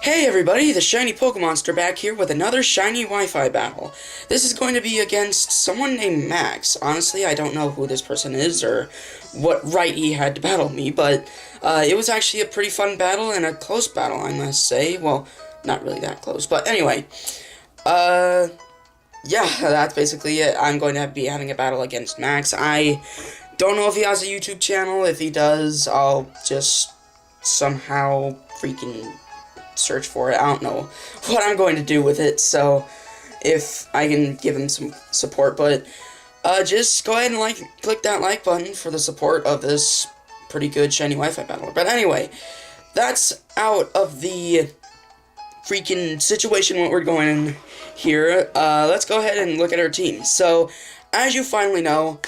Hey everybody, the Shiny Pokemonster back here with another Shiny Wi-Fi battle. This is going to be against someone named Max. Honestly, I don't know who this person is or what right he had to battle me, but it was actually a pretty fun battle and a close battle, I must say. Well, not really that close, but anyway. Yeah, that's basically it. I'm going to be having a battle against Max. I don't know if he has a YouTube channel. If he does, I'll just somehow freaking search for it. I don't know what I'm going to do with it, so if I can give him some support, but just go ahead and click that like button for the support of this pretty good Shiny Wi-Fi battle. But anyway, that's out of the freaking situation what we're going in here. Let's go ahead and look at our team. So, as you finally know,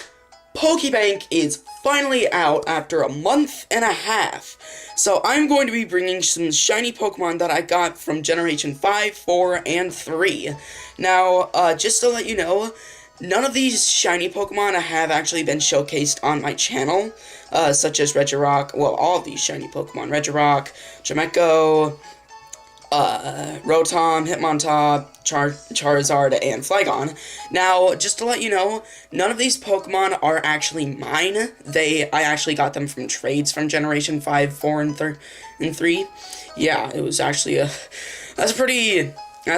Pokebank is finally out after a month and a half. So I'm going to be bringing some shiny Pokemon that I got from Generation 5, 4, and 3. Now, just to let you know, none of these shiny Pokemon have actually been showcased on my channel, such as Regirock, well, all of these shiny Pokemon, Regirock, Chimecho, Rotom, Hitmontop, Charizard, and Flygon. Now, just to let you know, none of these Pokemon are actually mine. I actually got them from trades from Generation 5, 4, and 3. Yeah, it was actually that's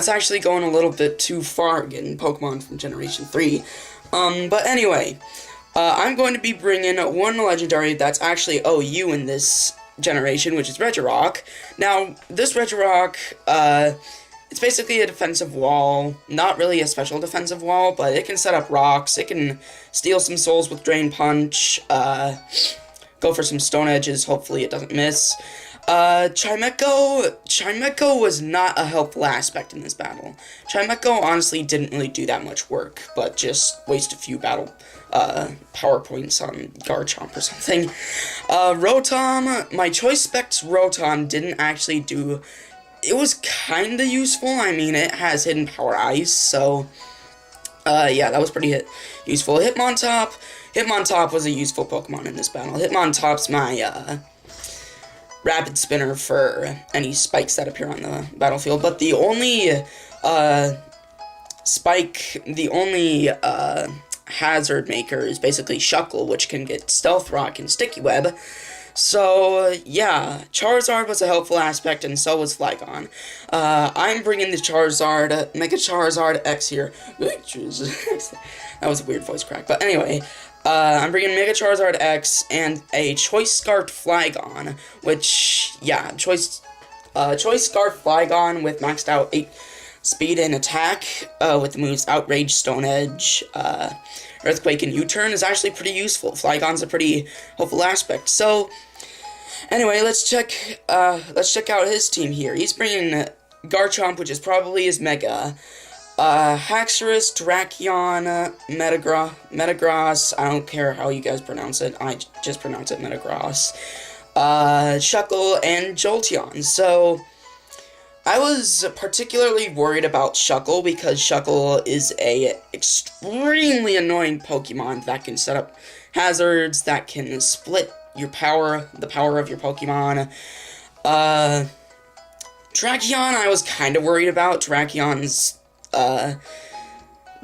actually going a little bit too far getting Pokemon from Generation 3. But anyway, I'm going to be bringing one legendary that's actually OU in this generation, which is Regirock. Now, this Regirock, it's basically a defensive wall, not really a special defensive wall, but it can set up rocks, it can steal some souls with Drain Punch, go for some Stone Edges, hopefully it doesn't miss. Chimecho was not a helpful aspect in this battle. Chimecho honestly didn't really do that much work, but just waste a few power points on Garchomp or something. Rotom, my Choice Specs Rotom didn't actually do... It was kinda useful. I mean, it has Hidden Power Ice, so... yeah, that was pretty useful. Hitmontop was a useful Pokemon in this battle. Hitmontop's my, Rapid Spinner for any spikes that appear on the battlefield, but the only, hazard maker is basically Shuckle, which can get Stealth Rock and Sticky Web. So, yeah, Charizard was a helpful aspect, and so was Flygon. I'm bringing the Charizard, Mega Charizard X here. That was a weird voice crack, but anyway, I'm bringing Mega Charizard X and a Choice Scarf Flygon, which, yeah, Choice Scarf Flygon with maxed out 8 speed and attack, with the moves Outrage, Stone Edge, Earthquake, and U-Turn is actually pretty useful. Flygon's a pretty helpful aspect. So, anyway, let's check out his team here. He's bringing Garchomp, which is probably his Mega, Haxorus, Drakion, Metagross, I don't care how you guys pronounce it, I just pronounce it Metagross, Shuckle, and Jolteon. So, I was particularly worried about Shuckle because Shuckle is a extremely annoying Pokemon that can set up hazards, that can split your the power of your Pokemon. Drakion I was kind of worried about. Drakion's,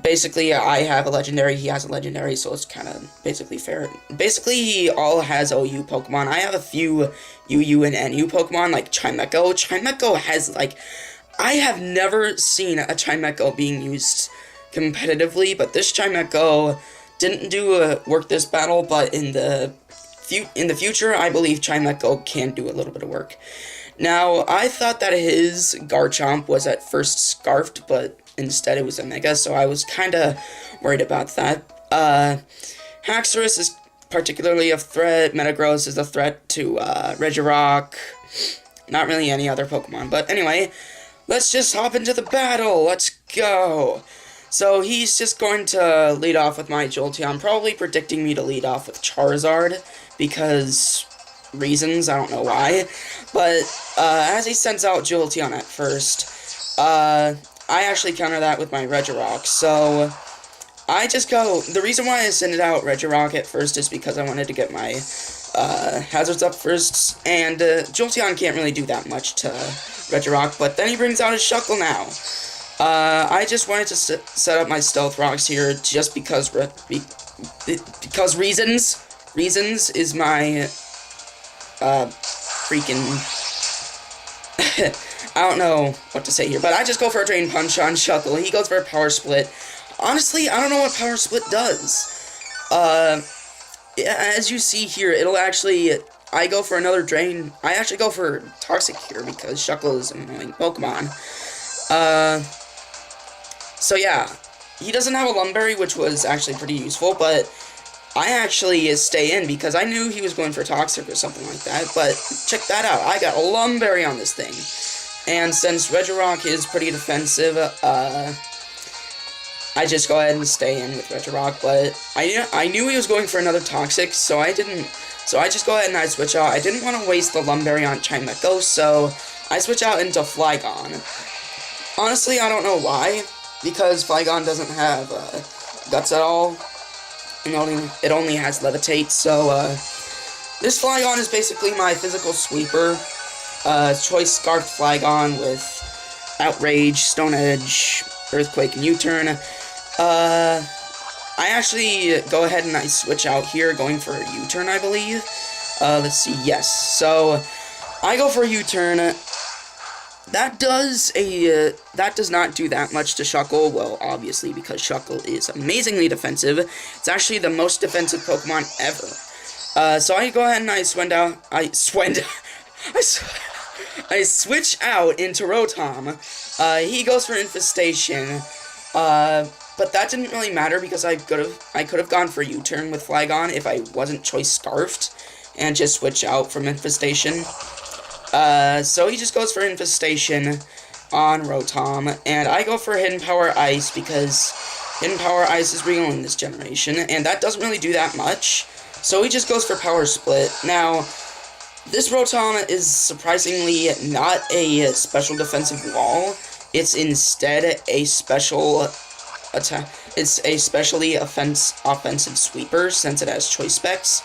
basically I have a legendary, he has a legendary, so it's kind of basically fair. Basically, he all has OU Pokemon. I have a few UU and NU Pokemon, like Chimecho. Chimecho has, I have never seen a Chimecho being used competitively, but this Chimecho didn't do work this battle, but in the future, I believe Chimecho can do a little bit of work. Now, I thought that his Garchomp was at first Scarfed, but instead it was a Mega, so I was kind of worried about that. Haxorus is particularly a threat. Metagross is a threat to Regirock. Not really any other Pokemon, but anyway, let's just hop into the battle. Let's go. So he's just going to lead off with my Jolteon. I'm probably predicting me to lead off with Charizard because reasons, I don't know why. But as he sends out Jolteon at first, I actually counter that with my Regirock, so I just go... The reason why I send out Regirock at first is because I wanted to get my hazards up first, and Jolteon can't really do that much to Regirock, but then he brings out his Shuckle now. I just wanted to set up my Stealth Rocks here just because reasons. Reasons is my, freaking... I don't know what to say here, but I just go for a Drain Punch on Shuckle. He goes for a Power Split. Honestly, I don't know what Power Split does. As you see here, it'll actually... I go for another Drain. I actually go for Toxic here because Shuckle is an annoying Pokemon. So yeah, he doesn't have a Lumberry, which was actually pretty useful, but I actually stay in because I knew he was going for Toxic or something like that, but check that out. I got a Lumberry on this thing. And since Regirock is pretty defensive, I just go ahead and stay in with Regirock, but I knew he was going for another Toxic, so I just go ahead and I switch out. I didn't want to waste the Lumberry on Chimecho, so I switch out into Flygon. Honestly, I don't know why, because Flygon doesn't have Guts at all. It only has Levitate, so this Flygon is basically my physical sweeper. Choice Scarfed Flygon with Outrage, Stone Edge, Earthquake, and U-Turn. I actually go ahead and I switch out here, going for a U-Turn, I believe. Let's see, yes. So, I go for a U-Turn. That does not do that much to Shuckle, well, obviously, because Shuckle is amazingly defensive. It's actually the most defensive Pokemon ever. So I go ahead and I switch out into Rotom. He goes for Infestation. But that didn't really matter because I could have gone for U-Turn with Flygon if I wasn't Choice Scarfed and just switch out from Infestation. So he just goes for Infestation on Rotom, and I go for Hidden Power Ice because Hidden Power Ice is real in this generation, and that doesn't really do that much. So he just goes for Power Split. Now, this Rotom is surprisingly not a special defensive wall. It's instead a special attack. It's a specially offensive sweeper since it has Choice Specs.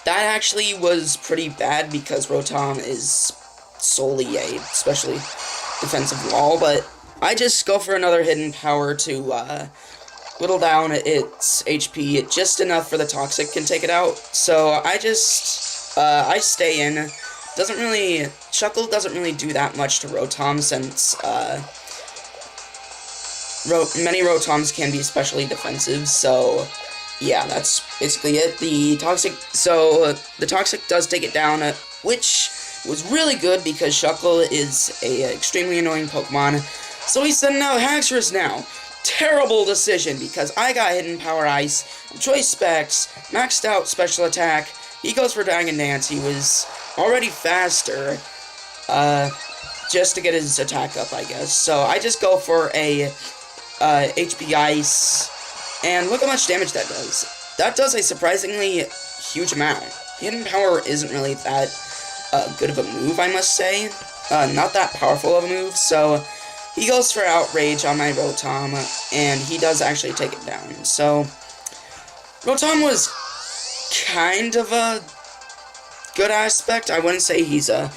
That actually was pretty bad because Rotom is solely a specially defensive wall, but I just go for another Hidden Power to whittle down its HP just enough for the Toxic can take it out. So I just, I stay in. Shuckle doesn't really do that much to Rotom since many Rotoms can be especially defensive, so yeah, that's basically it. The Toxic does take it down, which was really good because Shuckle is a extremely annoying Pokemon. So he's sending out Haxorus now. Terrible decision because I got Hidden Power Ice, Choice Specs, maxed out Special Attack. He goes for Dragon Dance. He was already faster, just to get his attack up, I guess. So I just go for a HP Ice. And look how much damage that does. That does a surprisingly huge amount. Hidden Power isn't really that good of a move, I must say. Not that powerful of a move, so he goes for Outrage on my Rotom, and he does actually take it down. So, Rotom was kind of a good aspect. I wouldn't say he's a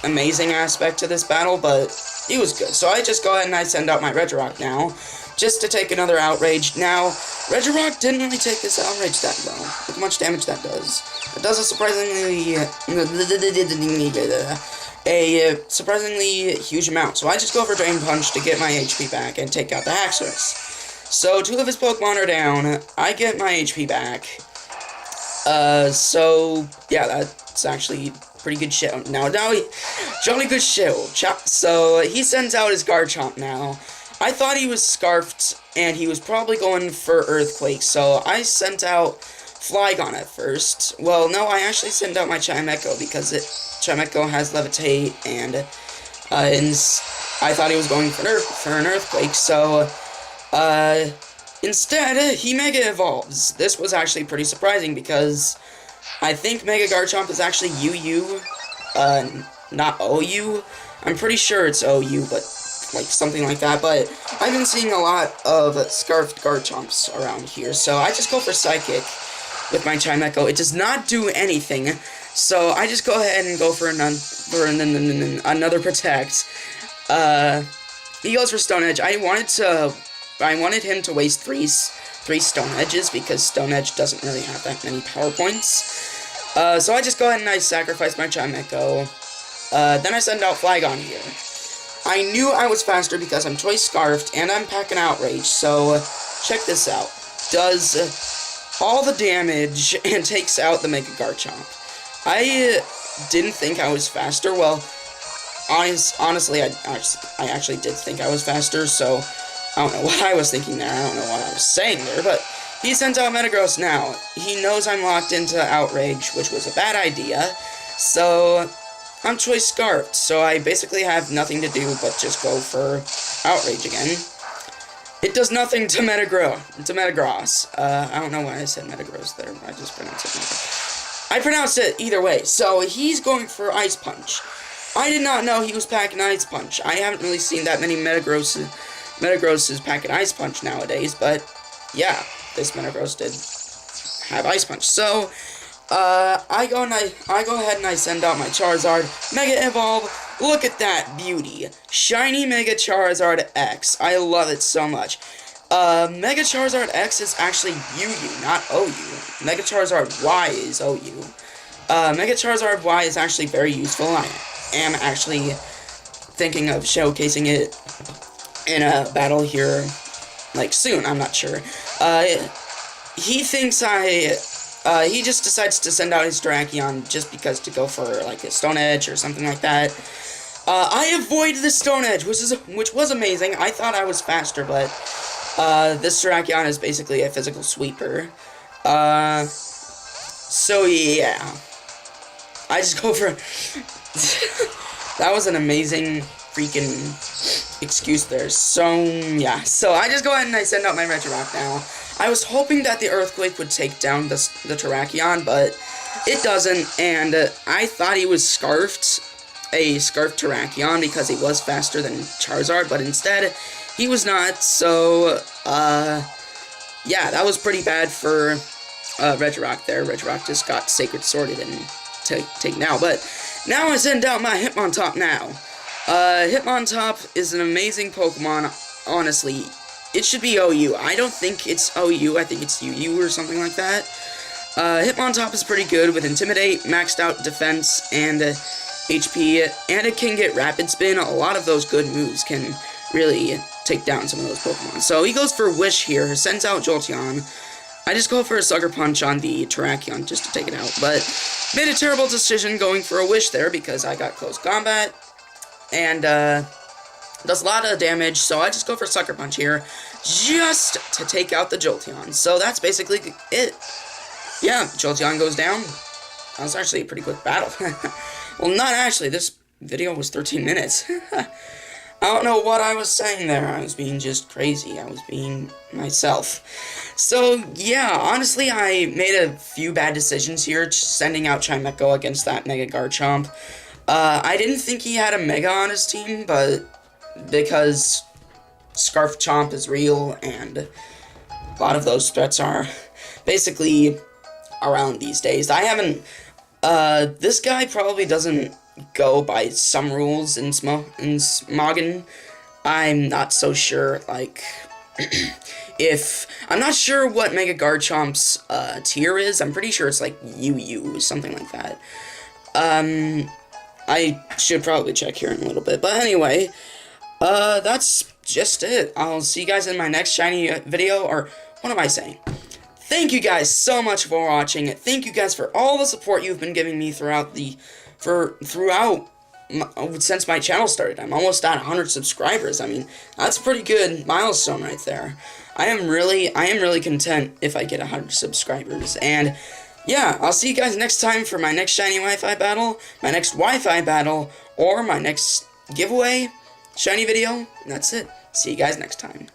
amazing aspect to this battle, but he was good. So I just go ahead and I send out my Regirock now, just to take another Outrage. Now, Regirock didn't really take this Outrage that well. Look how much damage that does. It does a surprisingly huge amount. So I just go for Drain Punch to get my HP back and take out the Haxorus. So 2 of his Pokemon are down. I get my HP back. So yeah, that's actually pretty good shit. Now he jolly good shit. So he sends out his Garchomp now. I thought he was Scarfed, and he was probably going for Earthquake, so I sent out Flygon at first. Well, no, I actually sent out my Chimecho, because Chimecho has Levitate, and I thought he was going for an Earthquake, so instead, he Mega Evolves. This was actually pretty surprising, because I think Mega Garchomp is actually UU, not OU. I'm pretty sure it's OU, but like something like that, but I've been seeing a lot of Scarfed Garchomps around here, so I just go for Psychic with my Chimecho. It does not do anything, so I just go ahead and go for for another protect. He goes for Stone Edge. I wanted him to waste three Stone Edges because Stone Edge doesn't really have that many power points. So I just go ahead and I sacrifice my Chimecho. Then I send out Flygon here. I knew I was faster because I'm Choice Scarfed and I'm packing Outrage. So check this out. Does all the damage and takes out the Mega Garchomp. I didn't think I was faster. Well, honestly, I actually did think I was faster, so I don't know what I was thinking there. I don't know what I was saying there, but he sends out Metagross now. He knows I'm locked into Outrage, which was a bad idea, so I'm Choice Scarfed, so I basically have nothing to do but just go for Outrage again. It does nothing to Metagross. I don't know why I said Metagross there, I just pronounced it Metagross. I pronounced it either way, so he's going for Ice Punch. I did not know he was packing Ice Punch. I haven't really seen that many Metagrosses packing Ice Punch nowadays, but yeah, this Metagross did have Ice Punch. So, I go ahead and I send out my Charizard. Mega Evolve. Look at that beauty. Shiny Mega Charizard X. I love it so much. Mega Charizard X is actually UU, not OU. Mega Charizard Y is OU. Mega Charizard Y is actually very useful. I am actually thinking of showcasing it in a battle here, like, soon. I'm not sure. He thinks he just decides to send out his Terrakion just because to go for, like, a Stone Edge or something like that. I avoided the Stone Edge, which was amazing. I thought I was faster, but this Terrakion is basically a physical sweeper. So yeah. I just go for... That was an amazing freaking excuse there. So, yeah. So, I just go ahead and I send out my Regirock now. I was hoping that the Earthquake would take down the Terrakion, but it doesn't. And I thought he was a Scarfed Terrakion because he was faster than Charizard, but instead, he was not. So, yeah, that was pretty bad for Regirock there. Regirock just got Sacred Sworded and taken out. But now I send out my Hitmontop now. Hitmontop is an amazing Pokemon, honestly. It should be OU. I don't think it's OU, I think it's UU or something like that. Hitmontop is pretty good with Intimidate, maxed out defense, and HP, and it can get Rapid Spin. A lot of those good moves can really take down some of those Pokemon. So he goes for Wish here, sends out Jolteon. I just go for a Sucker Punch on the Terrakion just to take it out, but made a terrible decision going for a Wish there because I got close combat, and does a lot of damage, so I just go for Sucker Punch here just to take out the Jolteon. So that's basically it. Yeah, Jolteon goes down. That was actually a pretty quick battle. Well, not actually. This video was 13 minutes. I don't know what I was saying there. I was being just crazy. I was being myself. So, yeah, honestly, I made a few bad decisions here, just sending out Chimecho against that Mega Garchomp. I didn't think he had a Mega on his team, but because Scarf Chomp is real, and a lot of those threats are basically around these days. I haven't, this guy probably doesn't go by some rules in Smogon. I'm not so sure, like, I'm not sure what Mega Garchomp's, tier is. I'm pretty sure it's, like, UU, something like that. I should probably check here in a little bit, but anyway, that's just it. I'll see you guys in my next shiny video, or what am I saying? Thank you guys so much for watching. Thank you guys for all the support you've been giving me since my channel started. I'm almost at 100 subscribers. I mean, that's a pretty good milestone right there. I am really content if I get 100 subscribers. And yeah, I'll see you guys next time for my next shiny Wi-Fi battle, my next Wi-Fi battle, or my next giveaway shiny video. And that's it. See you guys next time.